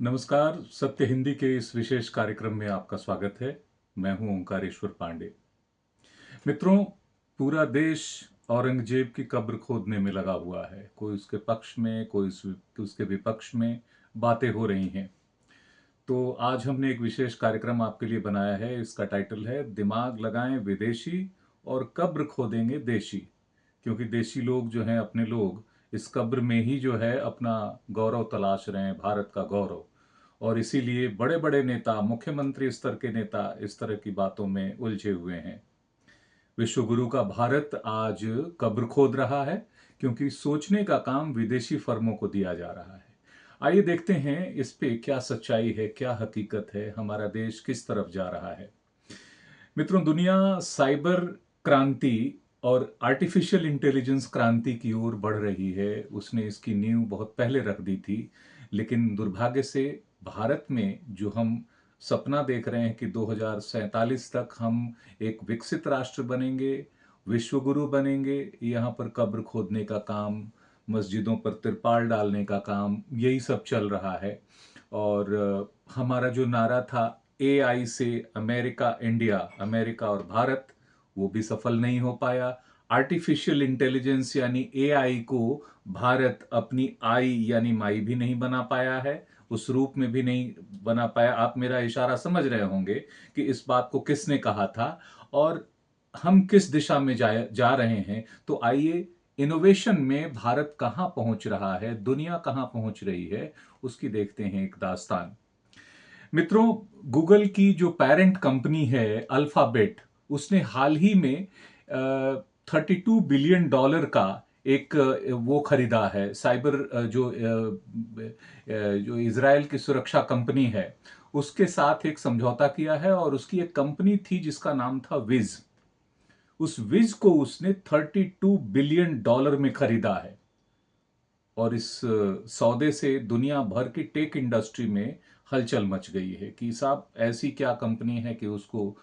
नमस्कार। सत्य हिंदी के इस विशेष कार्यक्रम में आपका स्वागत है। मैं हूं ओंकारेश्वर पांडे। मित्रों, पूरा देश औरंगजेब की कब्र खोदने में लगा हुआ है। कोई उसके पक्ष में, कोई उसके विपक्ष में बातें हो रही हैं। तो आज हमने एक विशेष कार्यक्रम आपके लिए बनाया है। इसका टाइटल है दिमाग लगाएं विदेशी और कब्र खोदेंगे देशी। क्योंकि देशी लोग जो हैं, अपने लोग, इस कब्र में ही जो है अपना गौरव तलाश रहे हैं, भारत का गौरव। और इसीलिए बड़े बड़े नेता, मुख्यमंत्री स्तर के नेता इस तरह की बातों में उलझे हुए हैं। विश्व गुरु का भारत आज कब्र खोद रहा है, क्योंकि सोचने का काम विदेशी फर्मों को दिया जा रहा है। आइए देखते हैं इस पे क्या सच्चाई है, क्या हकीकत है, हमारा देश किस तरफ जा रहा है। मित्रों, दुनिया साइबर क्रांति और आर्टिफिशियल इंटेलिजेंस क्रांति की ओर बढ़ रही है। उसने इसकी नींव बहुत पहले रख दी थी, लेकिन दुर्भाग्य से भारत में जो हम सपना देख रहे हैं कि 2047 तक हम एक विकसित राष्ट्र बनेंगे, विश्वगुरु बनेंगे, यहाँ पर कब्र खोदने का काम, मस्जिदों पर तिरपाल डालने का काम, यही सब चल रहा है। और हमारा जो नारा था एआई से अमेरिका इंडिया, अमेरिका और भारत, वो भी सफल नहीं हो पाया। आर्टिफिशियल इंटेलिजेंस यानी एआई को भारत अपनी आई यानी माई भी नहीं बना पाया है, उस रूप में भी नहीं बना पाया। आप मेरा इशारा समझ रहे होंगे कि इस बात को किसने कहा था और हम किस दिशा में जा रहे हैं। तो आइए, इनोवेशन में भारत कहां पहुंच रहा है, दुनिया कहां पहुंच रही है, उसकी देखते हैं एक दास्तान। मित्रों, गूगल की जो पेरेंट कंपनी है अल्फाबेट, उसने हाल ही में 32 बिलियन डॉलर का एक वो खरीदा है। साइबर जो इसराइल की सुरक्षा कंपनी है, उसके साथ एक समझौता किया है। और उसकी एक कंपनी थी जिसका नाम था विज। उस विज को उसने 32 बिलियन डॉलर में खरीदा है। और इस सौदे से दुनिया भर की टेक इंडस्ट्री में हलचल मच गई है कि साहब, ऐसी क्या कंपनी है कि उसको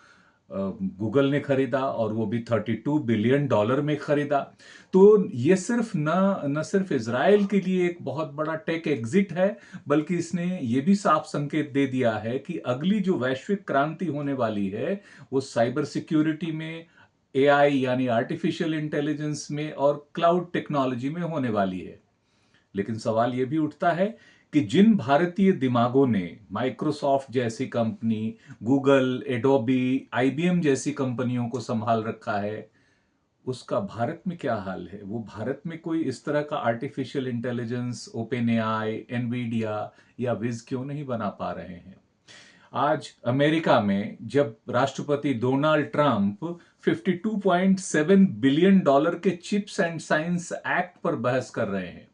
गूगल ने खरीदा, और वो भी 32 बिलियन डॉलर में खरीदा। तो ये सिर्फ न सिर्फ इजराइल के लिए एक बहुत बड़ा टेक एग्जिट है, बल्कि इसने ये भी साफ संकेत दे दिया है कि अगली जो वैश्विक क्रांति होने वाली है, वो साइबर सिक्योरिटी में, एआई यानी आर्टिफिशियल इंटेलिजेंस में और क्लाउड टेक्नोलॉजी में होने वाली है। लेकिन सवाल यह भी उठता है कि जिन भारतीय दिमागों ने माइक्रोसॉफ्ट जैसी कंपनी, गूगल, एडोबी, आईबीएम जैसी कंपनियों को संभाल रखा है, उसका भारत में क्या हाल है। वो भारत में कोई इस तरह का artificial intelligence, open AI, Nvidia या विज क्यों नहीं बना पा रहे हैं। आज अमेरिका में जब राष्ट्रपति डोनाल्ड ट्रंप 52.7 बिलियन डॉलर के चिप्स एंड साइंस एक्ट पर बहस कर रहे हैं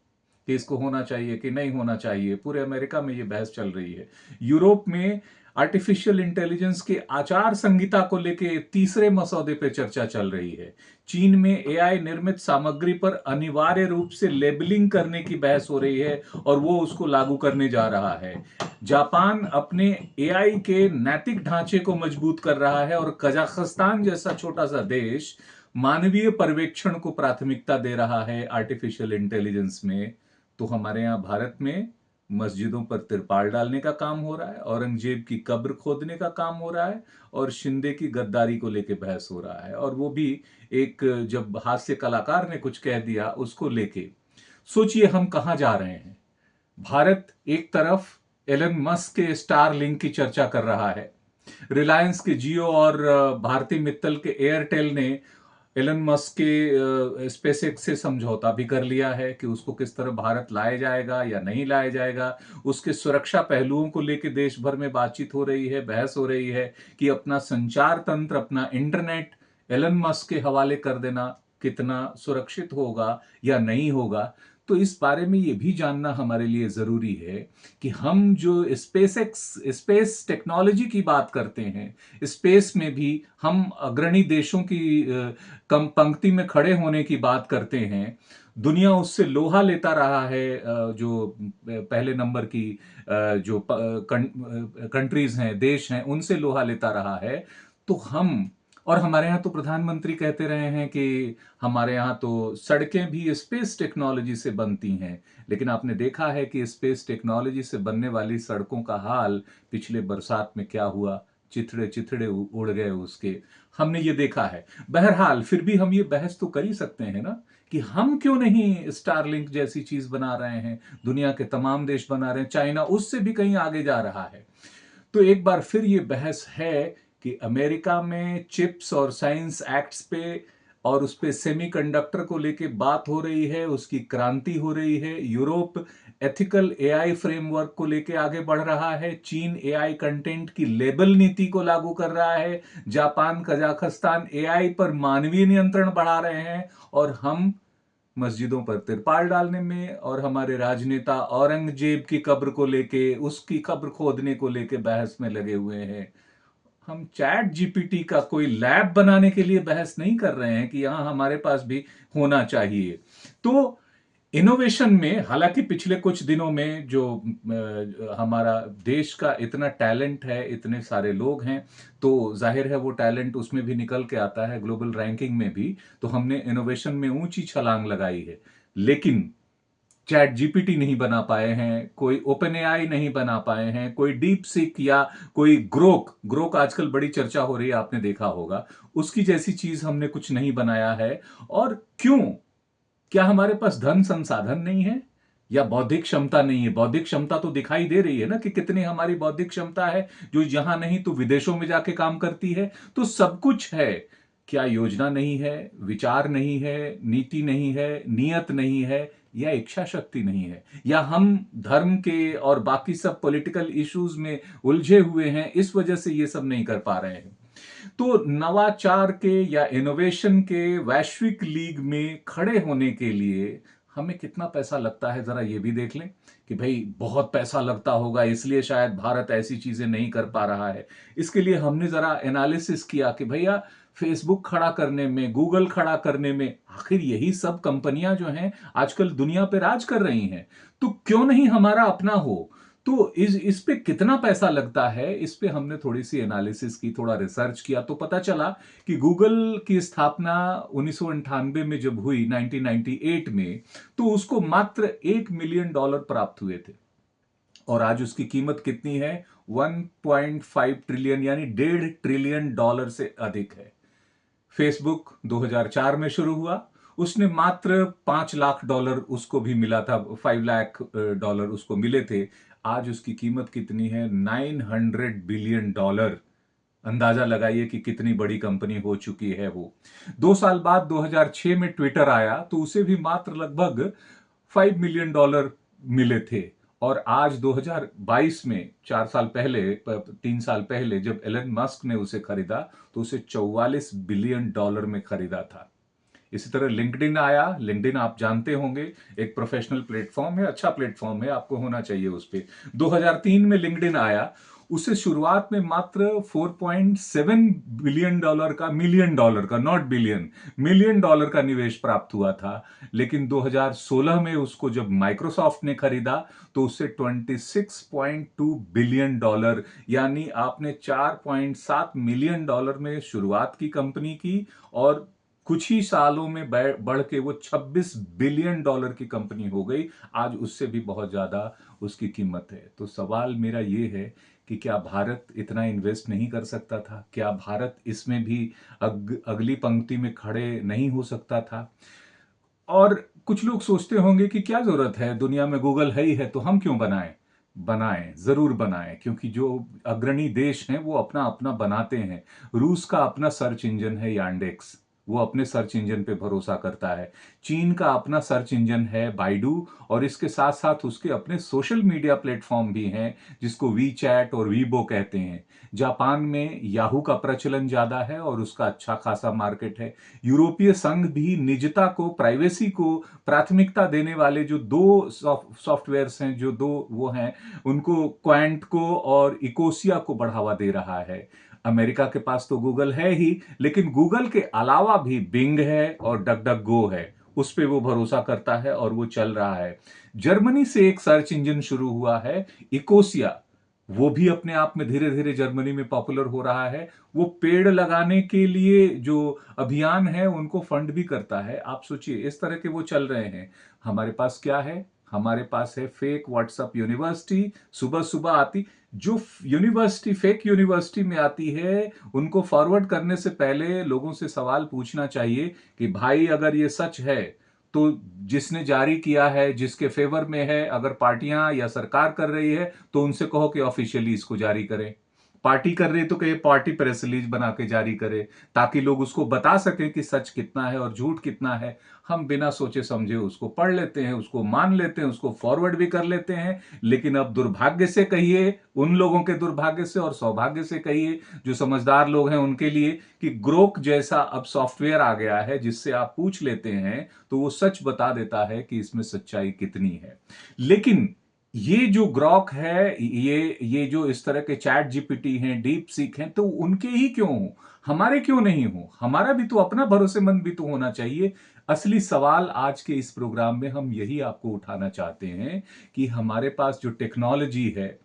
कि इसको होना चाहिए कि नहीं होना चाहिए, पूरे अमेरिका में ये बहस चल रही है। यूरोप में आर्टिफिशियल इंटेलिजेंस के आचार संहिता को लेकर तीसरे मसौदे पर चर्चा चल रही है। चीन में एआई निर्मित सामग्री पर अनिवार्य रूप से लेबलिंग करने की बहस हो रही है और वो उसको लागू करने जा रहा है। जापान अपने एआई के नैतिक ढांचे को मजबूत कर रहा है और कजाकिस्तान जैसा छोटा सा देश मानवीय पर्यवेक्षण को प्राथमिकता दे रहा है आर्टिफिशियल इंटेलिजेंस में। तो हमारे यहां भारत में मस्जिदों पर तिरपाल डालने का काम हो रहा है, औरंगजेब की कब्र खोदने का काम हो रहा है, और शिंदे की गद्दारी को लेके बहस हो रहा है। और वो भी एक, जब हास्य कलाकार ने कुछ कह दिया उसको लेके। सोचिए हम कहां जा रहे हैं। भारत एक तरफ एलन मस्क के स्टार लिंक की चर्चा कर रहा है। रिलायंस के जियो और भारती मित्तल के एयरटेल ने एलन मस्क के स्पेसएक्स से समझौता भी कर लिया है कि उसको किस तरह भारत लाया जाएगा या नहीं लाया जाएगा। उसके सुरक्षा पहलुओं को लेकर देश भर में बातचीत हो रही है, बहस हो रही है कि अपना संचार तंत्र, अपना इंटरनेट एलन मस्क के हवाले कर देना कितना सुरक्षित होगा या नहीं होगा। तो इस बारे में ये भी जानना हमारे लिए जरूरी है कि हम जो स्पेस टेक्नोलॉजी की बात करते हैं, स्पेस में भी हम अग्रणी देशों की कम पंक्ति में खड़े होने की बात करते हैं। दुनिया उससे लोहा लेता रहा है, जो पहले नंबर की जो कंट्रीज हैं, देश हैं, उनसे लोहा लेता रहा है। तो हम और हमारे यहाँ तो प्रधानमंत्री कहते रहे हैं कि हमारे यहाँ तो सड़कें भी स्पेस टेक्नोलॉजी से बनती हैं, लेकिन आपने देखा है कि स्पेस टेक्नोलॉजी से बनने वाली सड़कों का हाल पिछले बरसात में क्या हुआ, चिथड़े चिथड़े उड़ गए उसके, हमने ये देखा है। बहरहाल फिर भी हम ये बहस तो कर ही सकते हैं ना कि हम क्यों नहीं स्टारलिंक जैसी चीज बना रहे हैं। दुनिया के तमाम देश बना रहे हैं, चाइना उससे भी कहीं आगे जा रहा है। तो एक बार फिर ये बहस है कि अमेरिका में चिप्स और साइंस एक्ट्स पे और उस पे सेमीकंडक्टर को लेके बात हो रही है, उसकी क्रांति हो रही है। यूरोप एथिकल एआई फ्रेमवर्क को लेके आगे बढ़ रहा है। चीन एआई कंटेंट की लेबल नीति को लागू कर रहा है। जापान कजाकिस्तान एआई पर मानवीय नियंत्रण बढ़ा रहे हैं, और हम मस्जिदों पर तिरपाल डालने में और हमारे राजनेता औरंगजेब की कब्र को लेके, उसकी कब्र खोदने को लेके बहस में लगे हुए हैं। हम चैट जीपीटी का कोई लैब बनाने के लिए बहस नहीं कर रहे हैं कि यहां हमारे पास भी होना चाहिए। तो इनोवेशन में हालांकि पिछले कुछ दिनों में जो हमारा देश का इतना टैलेंट है, इतने सारे लोग हैं, तो जाहिर है वो टैलेंट उसमें भी निकल के आता है, ग्लोबल रैंकिंग में भी। तो हमने इनोवेशन में ऊंची छलांग लगाई है, लेकिन चैट जीपीटी नहीं बना पाए हैं, कोई ओपन एआई नहीं बना पाए हैं, कोई डीप सीक या कोई ग्रोक ग्रोक आजकल बड़ी चर्चा हो रही है, आपने देखा होगा, उसकी जैसी चीज हमने कुछ नहीं बनाया है। और क्यों? क्या हमारे पास धन संसाधन नहीं है या बौद्धिक क्षमता नहीं है? बौद्धिक क्षमता तो दिखाई दे रही है ना कि कितनी हमारी बौद्धिक क्षमता है, जो यहां नहीं तो विदेशों में जाके काम करती है। तो सब कुछ है, क्या योजना नहीं है, विचार नहीं है, नीति नहीं है, नियत नहीं है, या इच्छा शक्ति नहीं है, या हम धर्म के और बाकी सब पॉलिटिकल इश्यूज में उलझे हुए हैं, इस वजह से ये सब नहीं कर पा रहे हैं। तो नवाचार के या इनोवेशन के वैश्विक लीग में खड़े होने के लिए हमें कितना पैसा लगता है, जरा ये भी देख लें कि भाई बहुत पैसा लगता होगा, इसलिए शायद भारत ऐसी चीजें नहीं कर पा रहा है। इसके लिए हमने जरा एनालिसिस किया कि भैया फेसबुक खड़ा करने में, गूगल खड़ा करने में, आखिर यही सब कंपनियां जो हैं आजकल दुनिया पे राज कर रही हैं, तो क्यों नहीं हमारा अपना हो? तो इस पे कितना पैसा लगता है, इस पे हमने थोड़ी सी एनालिसिस की, थोड़ा रिसर्च किया, तो पता चला कि गूगल की स्थापना 1998 में जब हुई, 1998 में, तो उसको मात्र $1 मिलियन प्राप्त हुए थे, और आज उसकी कीमत कितनी है? 1.5 ट्रिलियन, यानी $1.5 ट्रिलियन से अधिक है। फेसबुक 2004 में शुरू हुआ, उसने मात्र $5 लाख उसको भी मिला था, $5 लाख उसको मिले थे। आज उसकी कीमत कितनी है? $900 बिलियन। अंदाजा लगाइए कि कितनी बड़ी कंपनी हो चुकी है वो। 2 साल बाद 2006 में ट्विटर आया, तो उसे भी मात्र लगभग $5 मिलियन मिले थे। और आज 2022 में, 4 साल पहले, 3 साल पहले, जब एलन मस्क ने उसे खरीदा, तो उसे $44 बिलियन में खरीदा था। इसी तरह लिंक्डइन आया। लिंक्डइन आप जानते होंगे, एक प्रोफेशनल प्लेटफॉर्म है, अच्छा प्लेटफॉर्म है, आपको होना चाहिए उस पे। 2003 में लिंक्डइन आया, उसे शुरुआत में मात्र $4.7 बिलियन का, $1 मिलियन का, नॉट बिलियन, $1 मिलियन का निवेश प्राप्त हुआ था। लेकिन 2016 में उसको जब माइक्रोसॉफ्ट ने खरीदा, तो उससे $26.2 बिलियन, यानी आपने $4.7 मिलियन में शुरुआत की कंपनी की, और कुछ ही सालों में बढ़ के वो $26 बिलियन की कंपनी हो गई। आज उससे भी बहुत ज्यादा उसकी कीमत है। तो सवाल मेरा ये है कि क्या भारत इतना इन्वेस्ट नहीं कर सकता था? क्या भारत इसमें भी अगली पंक्ति में खड़े नहीं हो सकता था? और कुछ लोग सोचते होंगे कि क्या जरूरत है, दुनिया में गूगल है ही है, तो हम क्यों बनाएं? बनाएं, जरूर बनाएं, क्योंकि जो अग्रणी देश हैं वो अपना अपना बनाते हैं। रूस का अपना सर्च इंजन है यांडेक्स, वो अपने सर्च इंजन पे भरोसा करता है। चीन का अपना सर्च इंजन है बाइडू, और इसके साथ साथ उसके अपने सोशल मीडिया प्लेटफॉर्म भी हैं, जिसको वी चैट और वीबो कहते हैं। जापान में याहू का प्रचलन ज्यादा है और उसका अच्छा खासा मार्केट है। यूरोपीय संघ भी निजता को, प्राइवेसी को प्राथमिकता देने वाले जो दो सॉफ्टवेयर्स हैं, जो दो वो हैं, उनको, क्वांट को और इकोसिया को बढ़ावा दे रहा है। अमेरिका के पास तो गूगल है ही, लेकिन गूगल के अलावा भी बिंग है और डक डक गो है, उस पे वो भरोसा करता है और वो चल रहा है। जर्मनी से एक सर्च इंजन शुरू हुआ है, इकोसिया, वो भी अपने आप में धीरे धीरे जर्मनी में पॉपुलर हो रहा है। वो पेड़ लगाने के लिए जो अभियान है उनको फंड भी करता है। आप सोचिए इस तरह के वो चल रहे हैं। हमारे पास क्या है? हमारे पास है फेक व्हाट्सएप यूनिवर्सिटी। सुबह सुबह आती जो यूनिवर्सिटी फेक यूनिवर्सिटी में आती है, उनको फॉरवर्ड करने से पहले लोगों से सवाल पूछना चाहिए कि भाई अगर ये सच है तो जिसने जारी किया है, जिसके फेवर में है, अगर पार्टियां या सरकार कर रही है तो उनसे कहो कि ऑफिशियली इसको जारी करें। पार्टी कर रही है तो कहे पार्टी प्रेस रिलीज बना के जारी करे, ताकि लोग उसको बता सकें कि सच कितना है और झूठ कितना है। हम बिना सोचे समझे उसको पढ़ लेते हैं, उसको मान लेते हैं, उसको फॉरवर्ड भी कर लेते हैं। लेकिन अब दुर्भाग्य से कहिए, उन लोगों के दुर्भाग्य से और सौभाग्य से कहिए जो समझदार लोग हैं उनके लिए, कि ग्रोक जैसा अब सॉफ्टवेयर आ गया है जिससे आप पूछ लेते हैं तो वो सच बता देता है कि इसमें सच्चाई कितनी है। लेकिन ये जो ग्रॉक है, ये जो इस तरह के चैट जीपीटी हैं, डीप सीक हैं, तो उनके ही क्यों हो, हमारे क्यों नहीं हो? हमारा भी तो अपना भरोसेमंद भी तो होना चाहिए। असली सवाल आज के इस प्रोग्राम में हम यही आपको उठाना चाहते हैं कि हमारे पास जो टेक्नोलॉजी है,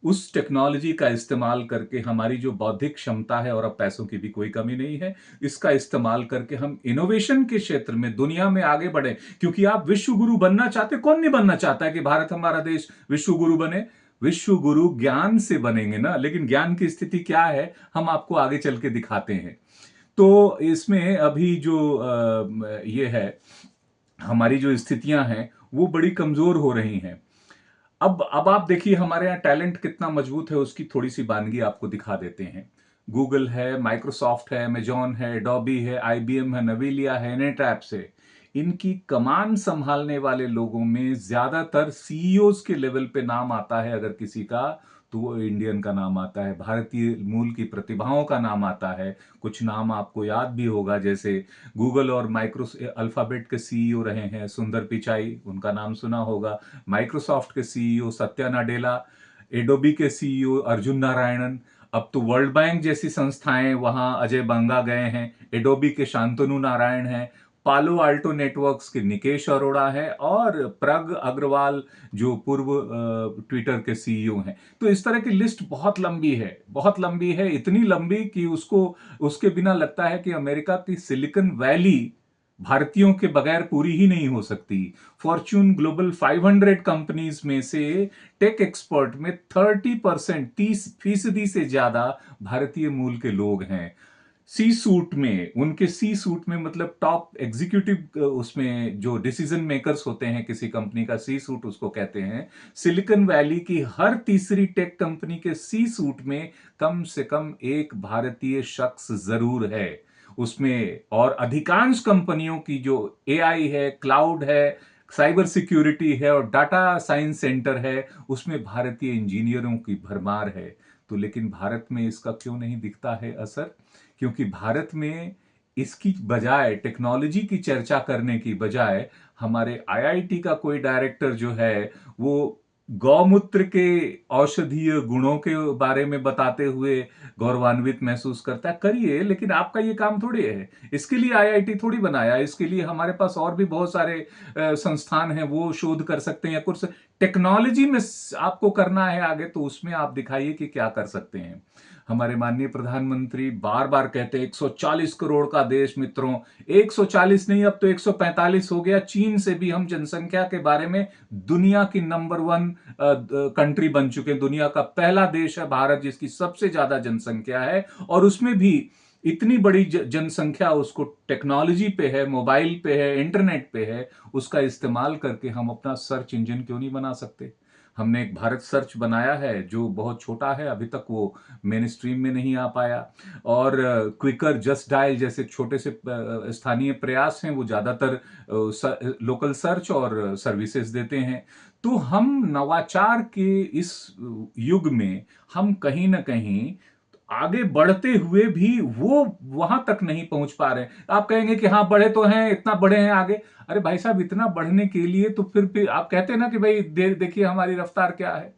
उस टेक्नोलॉजी का इस्तेमाल करके हमारी जो बौद्धिक क्षमता है, और अब पैसों की भी कोई कमी नहीं है, इसका इस्तेमाल करके हम इनोवेशन के क्षेत्र में दुनिया में आगे बढ़े। क्योंकि आप विश्व गुरु बनना चाहते, कौन नहीं बनना चाहता है कि भारत हमारा देश विश्व गुरु बने? विश्व गुरु ज्ञान से बनेंगे ना, लेकिन ज्ञान की स्थिति क्या है हम आपको आगे चल के दिखाते हैं। तो इसमें अभी जो ये है, हमारी जो स्थितियां हैं वो बड़ी कमजोर हो रही हैं। अब आप देखिए हमारे यहाँ टैलेंट कितना मजबूत है, उसकी थोड़ी सी वानगी आपको दिखा देते हैं। गूगल है, माइक्रोसॉफ्ट है, अमेजॉन है, एडोबी है, आईबीएम है, नवीलिया है, नेटऐप्स है। इनकी कमान संभालने वाले लोगों में ज्यादातर सीईओज के लेवल पे नाम आता है अगर किसी का, तो वो इंडियन का नाम आता है, भारतीय मूल की प्रतिभाओं का नाम आता है। कुछ नाम आपको याद भी होगा, जैसे गूगल और माइक्रो अल्फाबेट के सीईओ रहे हैं सुंदर पिचाई, उनका नाम सुना होगा। माइक्रोसॉफ्ट के सीईओ सत्या नाडेला, एडोबी के सीईओ अर्जुन नारायणन। अब तो वर्ल्ड बैंक जैसी संस्थाएं, वहां अजय बंगा गए हैं। एडोबी के शांतनु नारायण हैं। पालो आल्टो नेटवर्क्स के निकेश अरोड़ा है, और प्रग अग्रवाल जो पूर्व ट्विटर के सीईओ हैं। तो इस तरह की लिस्ट बहुत लंबी है, बहुत लंबी है, इतनी लंबी कि उसको उसके बिना लगता है कि अमेरिका की सिलिकॉन वैली भारतीयों के बगैर पूरी ही नहीं हो सकती। फॉर्च्यून ग्लोबल 500 कंपनीज में से टेक एक्सपर्ट में 30%, 30% से ज्यादा भारतीय मूल के लोग हैं। सी सूट में, उनके सी सूट में मतलब टॉप एग्जीक्यूटिव, उसमें जो डिसीजन मेकर्स होते हैं किसी कंपनी का, सी सूट उसको कहते हैं। सिलिकॉन वैली की हर तीसरी टेक कंपनी के सी सूट में कम से कम एक भारतीय शख्स जरूर है उसमें। और अधिकांश कंपनियों की जो एआई है, क्लाउड है, साइबर सिक्योरिटी है और डाटा साइंस सेंटर है, उसमें भारतीय इंजीनियरों की भरमार है। तो लेकिन भारत में इसका क्यों नहीं दिखता है असर? क्योंकि भारत में इसकी बजाय, टेक्नोलॉजी की चर्चा करने की बजाय, हमारे आईआईटी का कोई डायरेक्टर जो है वो गौमूत्र के औषधीय गुणों के बारे में बताते हुए गौरवान्वित महसूस करता है। करिए, लेकिन आपका ये काम थोड़ी है। इसके लिए आईआईटी थोड़ी बनाया, इसके लिए हमारे पास और भी बहुत सारे संस्थान हैं, वो शोध कर सकते हैं। या कुछ टेक्नोलॉजी में आपको करना है आगे, तो उसमें आप दिखाइए कि क्या कर सकते हैं। हमारे माननीय प्रधानमंत्री बार बार कहते हैं 140 करोड़ का देश। मित्रों, 140 नहीं, अब तो 145 हो गया। चीन से भी हम जनसंख्या के बारे में दुनिया की नंबर 1 कंट्री बन चुके हैं। दुनिया का पहला देश है भारत, जिसकी सबसे ज्यादा जनसंख्या है, और उसमें भी इतनी बड़ी जनसंख्या उसको टेक्नोलॉजी पे है, मोबाइल पे है, इंटरनेट पे है। उसका इस्तेमाल करके हम अपना सर्च इंजन क्यों नहीं बना सकते? हमने एक भारत सर्च बनाया है जो बहुत छोटा है, अभी तक वो मेन स्ट्रीम में नहीं आ पाया। और क्विकर, जस्ट डायल जैसे छोटे से स्थानीय प्रयास हैं, वो ज्यादातर लोकल सर्च और सर्विसेज देते हैं। तो हम नवाचार के इस युग में हम कहीं ना कहीं आगे बढ़ते हुए भी वो वहां तक नहीं पहुंच पा रहे हैं। आप कहेंगे कि हाँ बढ़े तो हैं, इतना बढ़े हैं आगे। अरे भाई साहब, इतना बढ़ने के लिए तो फिर आप कहते हैं ना कि भाई देखिए हमारी रफ्तार क्या है।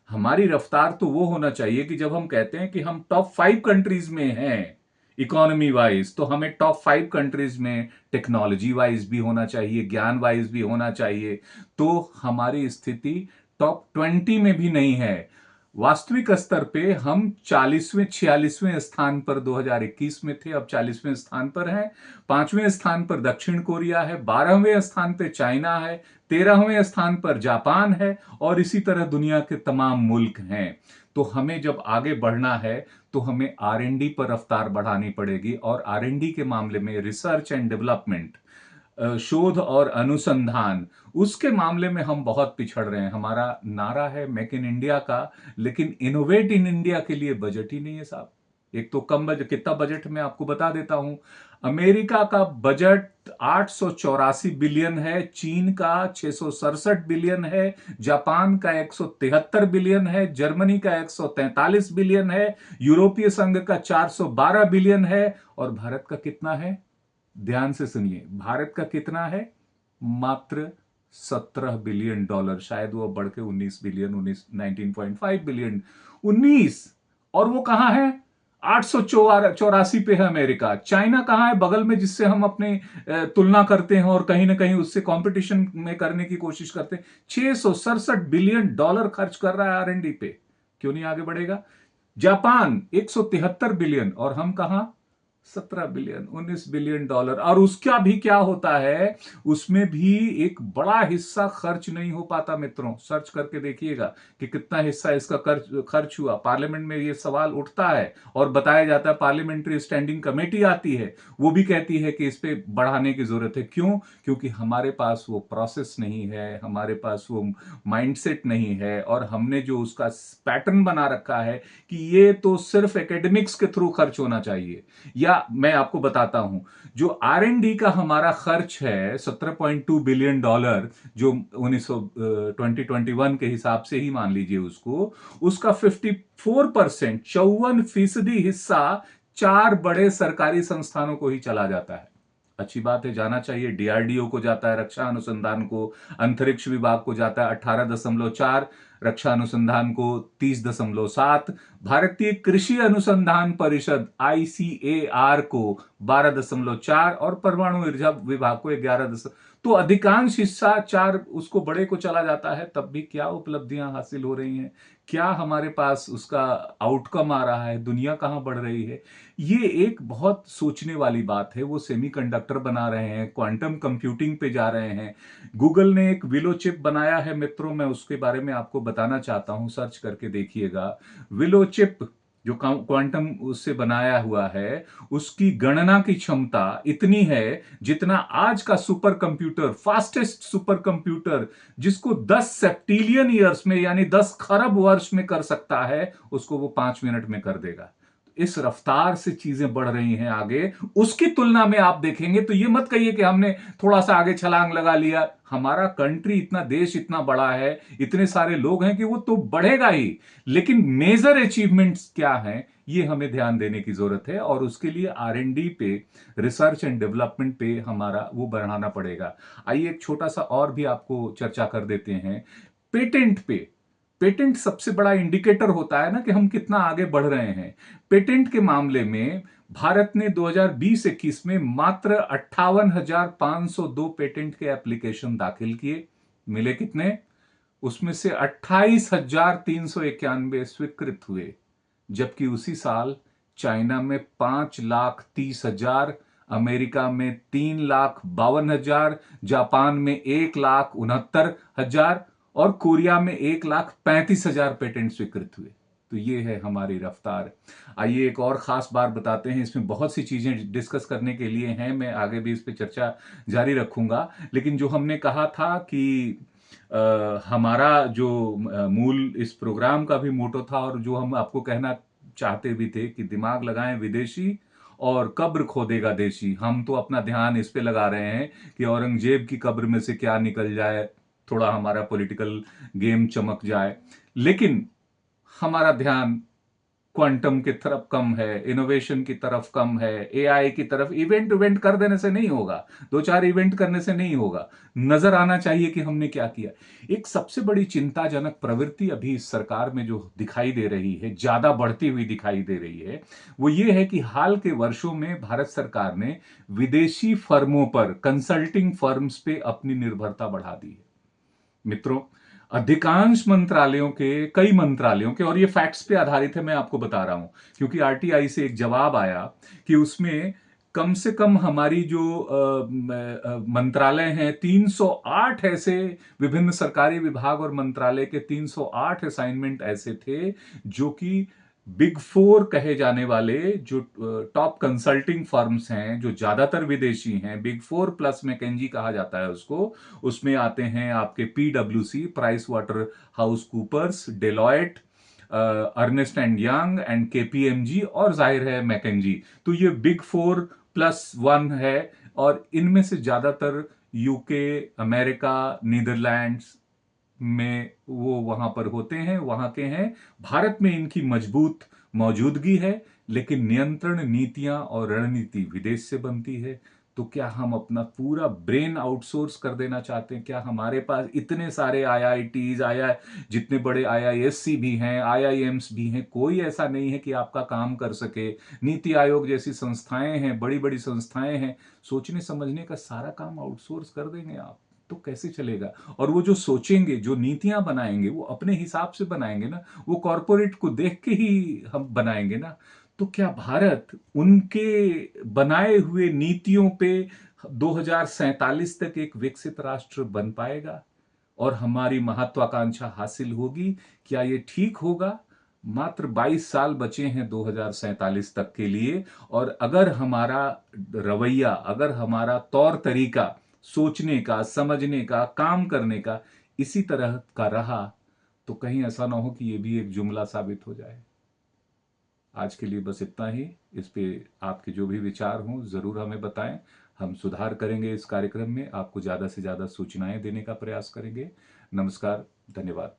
हमारी रफ्तार तो वो होना चाहिए कि जब हम कहते हैं कि हम टॉप 5 कंट्रीज में हैं इकोनॉमी वाइज, तो हमें टॉप 5 कंट्रीज में टेक्नोलॉजी वाइज भी होना चाहिए, ज्ञान वाइज भी होना चाहिए। तो हमारी स्थिति टॉप 20 में भी नहीं है। वास्तविक स्तर पे हम 40वें 46वें स्थान पर 2021 में थे, अब 40वें स्थान पर हैं। 5वें स्थान पर दक्षिण कोरिया है, 12वें स्थान पे चाइना है, 13वें स्थान पर जापान है और इसी तरह दुनिया के तमाम मुल्क हैं। तो हमें जब आगे बढ़ना है तो हमें R&D पर रफ्तार बढ़ानी पड़ेगी और R&D के मामले में रिसर्च एंड डेवलपमेंट, शोध और अनुसंधान, उसके मामले में हम बहुत पिछड़ रहे हैं। हमारा नारा है मेक इन इंडिया का, लेकिन इनोवेट इन इंडिया के लिए बजट ही नहीं है साहब। एक तो कम बजट, कितना बजट मैं आपको बता देता हूं। अमेरिका का बजट 884 बिलियन है, चीन का 667 बिलियन है, जापान का 173 बिलियन है, जर्मनी का 143 बिलियन है, यूरोपीय संघ का 412 बिलियन है और भारत का कितना है? ध्यान से सुनिए, भारत का कितना है? मात्र 17 बिलियन डॉलर, शायद वो बढ़ के 19 बिलियन, 19.5 बिलियन, 19। और वो कहां है? 884 पे है अमेरिका। चाइना कहां है बगल में, जिससे हम अपने तुलना करते हैं और कहीं ना कहीं उससे कंपटीशन में करने की कोशिश करते हैं। 667 बिलियन डॉलर खर्च कर रहा है R&D पे, क्यों नहीं आगे बढ़ेगा? जापान 173 बिलियन और हम कहां? 17 बिलियन, 19 बिलियन डॉलर। और उसका भी क्या होता है? उसमें भी एक बड़ा हिस्सा खर्च नहीं हो पाता मित्रों। सर्च करके देखिएगा कि कितना हिस्सा इसका खर्च हुआ। पार्लियामेंट में ये सवाल उठता है और बताया जाता है, पार्लियामेंट्री स्टैंडिंग कमेटी आती है, वो भी कहती है कि इस पे बढ़ाने की जरूरत है। क्यों? क्योंकि हमारे पास वो प्रोसेस नहीं है, हमारे पास वो माइंडसेट नहीं है और हमने जो उसका पैटर्न बना रखा है कि ये तो सिर्फ एकेडमिक्स के थ्रू खर्च होना चाहिए। या मैं आपको बताता हूं, जो R&D का हमारा खर्च है 17.2 बिलियन डॉलर, जो 2021 के हिसाब से ही मान लीजिए उसको, उसका 54%, 54% हिस्सा 4 बड़े सरकारी संस्थानों को ही चला जाता है। अच्छी बात है, जाना चाहिए। DRDO को जाता है, रक्षा अनुसंधान को, अंतरिक्ष विभाग को जाता है 18.4, रक्षा अनुसंधान को 30.7, भारतीय कृषि अनुसंधान परिषद ICAR को 12.4 और परमाणु ऊर्जा विभाग को 11। तो अधिकांश हिस्सा 4 उसको बड़े को चला जाता है। तब भी क्या उपलब्धियां हासिल हो रही हैं? क्या हमारे पास उसका आउटकम आ रहा है? दुनिया कहां बढ़ रही है? ये एक बहुत सोचने वाली बात है। वो सेमीकंडक्टर बना रहे हैं, क्वांटम कंप्यूटिंग पे जा रहे हैं। गूगल ने एक विलो चिप बनाया है मित्रों, मैं उसके बारे में आपको बताना चाहता हूं, सर्च करके देखिएगा। विलो चिप जो क्वांटम उससे बनाया हुआ है, उसकी गणना की क्षमता इतनी है जितना आज का super computer, fastest super computer, जिसको 10 सेप्टिलियन ईयर्स में यानी 10 खरब वर्ष में कर सकता है, उसको वो 5 मिनट में कर देगा। इस रफ्तार से चीजें बढ़ रही हैं आगे। उसकी तुलना में आप देखेंगे तो ये मत कहिए कि हमने थोड़ा सा आगे छलांग लगा लिया। हमारा कंट्री इतना, देश इतना बड़ा है, इतने सारे लोग हैं कि वो तो बढ़ेगा ही, लेकिन मेजर अचीवमेंट्स क्या हैं ये हमें ध्यान देने की जरूरत है और उसके लिए R&D पे, रिसर्च एंड डेवलपमेंट पे हमारा वो बढ़ाना पड़ेगा। आइए एक छोटा सा और भी आपको चर्चा कर देते हैं पेटेंट पे। पेटेंट सबसे बड़ा इंडिकेटर होता है ना कि हम कितना आगे बढ़ रहे हैं। पेटेंट के मामले में भारत ने 2020-21 में मात्र 58,502 पेटेंट के एप्लीकेशन दाखिल किए। मिले कितने? उसमें से 28,391 स्वीकृत हुए, जबकि उसी साल चाइना में 5,30,000, अमेरिका में 3,52,000, जापान में 1,69,000 और कोरिया में 1,35,000 पेटेंट स्वीकृत हुए। तो ये है हमारी रफ्तार। आइए एक और खास बात बताते हैं। इसमें बहुत सी चीजें डिस्कस करने के लिए हैं, मैं आगे भी इस पे चर्चा जारी रखूंगा। लेकिन जो हमने कहा था कि हमारा जो मूल इस प्रोग्राम का भी मोटो था और जो हम आपको कहना चाहते भी थे कि दिमाग लगाएं विदेशी और कब्र खोदेगा देशी। हम तो अपना ध्यान इस पे लगा रहे हैं कि औरंगजेब की कब्र में से क्या निकल जाए, थोड़ा हमारा पॉलिटिकल गेम चमक जाए, लेकिन हमारा ध्यान क्वांटम की तरफ कम है, इनोवेशन की तरफ कम है, AI की तरफ। इवेंट कर देने से नहीं होगा, 2-4 इवेंट करने से नहीं होगा, नजर आना चाहिए कि हमने क्या किया। एक सबसे बड़ी चिंताजनक प्रवृत्ति अभी इस सरकार में जो दिखाई दे रही है, ज्यादा बढ़ती हुई दिखाई दे रही है, वो ये है कि हाल के वर्षों में भारत सरकार ने विदेशी फर्मों पर, कंसल्टिंग फर्म्स पे अपनी निर्भरता बढ़ा दी है। मित्रों, अधिकांश मंत्रालयों के, कई मंत्रालयों के, और ये फैक्ट्स पे आधारित है, मैं आपको बता रहा हूं, क्योंकि आरटीआई से एक जवाब आया कि उसमें कम से कम हमारी जो मंत्रालय हैं, 308 ऐसे विभिन्न सरकारी विभाग और मंत्रालय के 308 असाइनमेंट ऐसे थे जो कि बिग फोर कहे जाने वाले जो टॉप कंसल्टिंग फर्म्स हैं, जो ज्यादातर विदेशी हैं, बिग फोर प्लस मैकेंजी कहा जाता है उसको, उसमें आते हैं आपके पीडब्ल्यूसी, PricewaterhouseCoopers, Deloitte, Ernst and Young and KPMG, और जाहिर है मैकेंजी। तो ये बिग फोर प्लस वन है, और इनमें से ज्यादातर यूके, अमेरिका, नीदरलैंड्स में वो वहां पर होते हैं, वहां के हैं। भारत में इनकी मजबूत मौजूदगी है, लेकिन नियंत्रण नीतियां और रणनीति विदेश से बनती है। तो क्या हम अपना पूरा ब्रेन आउटसोर्स कर देना चाहते हैं? क्या हमारे पास इतने सारे आईआईटीज, जितने बड़े आईआईएससी भी हैं, आईआईएम्स भी हैं, कोई ऐसा नहीं है कि आपका काम कर सके? नीति आयोग जैसी संस्थाएं हैं, बड़ी बड़ी संस्थाएं हैं, सोचने समझने का सारा काम आउटसोर्स कर देंगे आप? तो कैसे चलेगा? और वो जो सोचेंगे, जो नीतियां बनाएंगे, वो अपने हिसाब से बनाएंगे ना, वो कॉरपोरेट को देख के ही हम बनाएंगे ना। तो क्या भारत उनके बनाए हुए नीतियों पे 2047 तक एक विकसित राष्ट्र बन पाएगा और हमारी महत्वाकांक्षा हासिल होगी? क्या ये ठीक होगा? मात्र 22 साल बचे हैं 2047 तक के लिए, और अगर हमारा रवैया, अगर हमारा तौर तरीका सोचने का, समझने का, काम करने का इसी तरह का रहा, तो कहीं ऐसा ना हो कि ये भी एक जुमला साबित हो जाए। आज के लिए बस इतना ही। इस पे आपके जो भी विचार हों जरूर हमें बताएं, हम सुधार करेंगे इस कार्यक्रम में, आपको ज्यादा से ज्यादा सूचनाएं देने का प्रयास करेंगे। नमस्कार, धन्यवाद।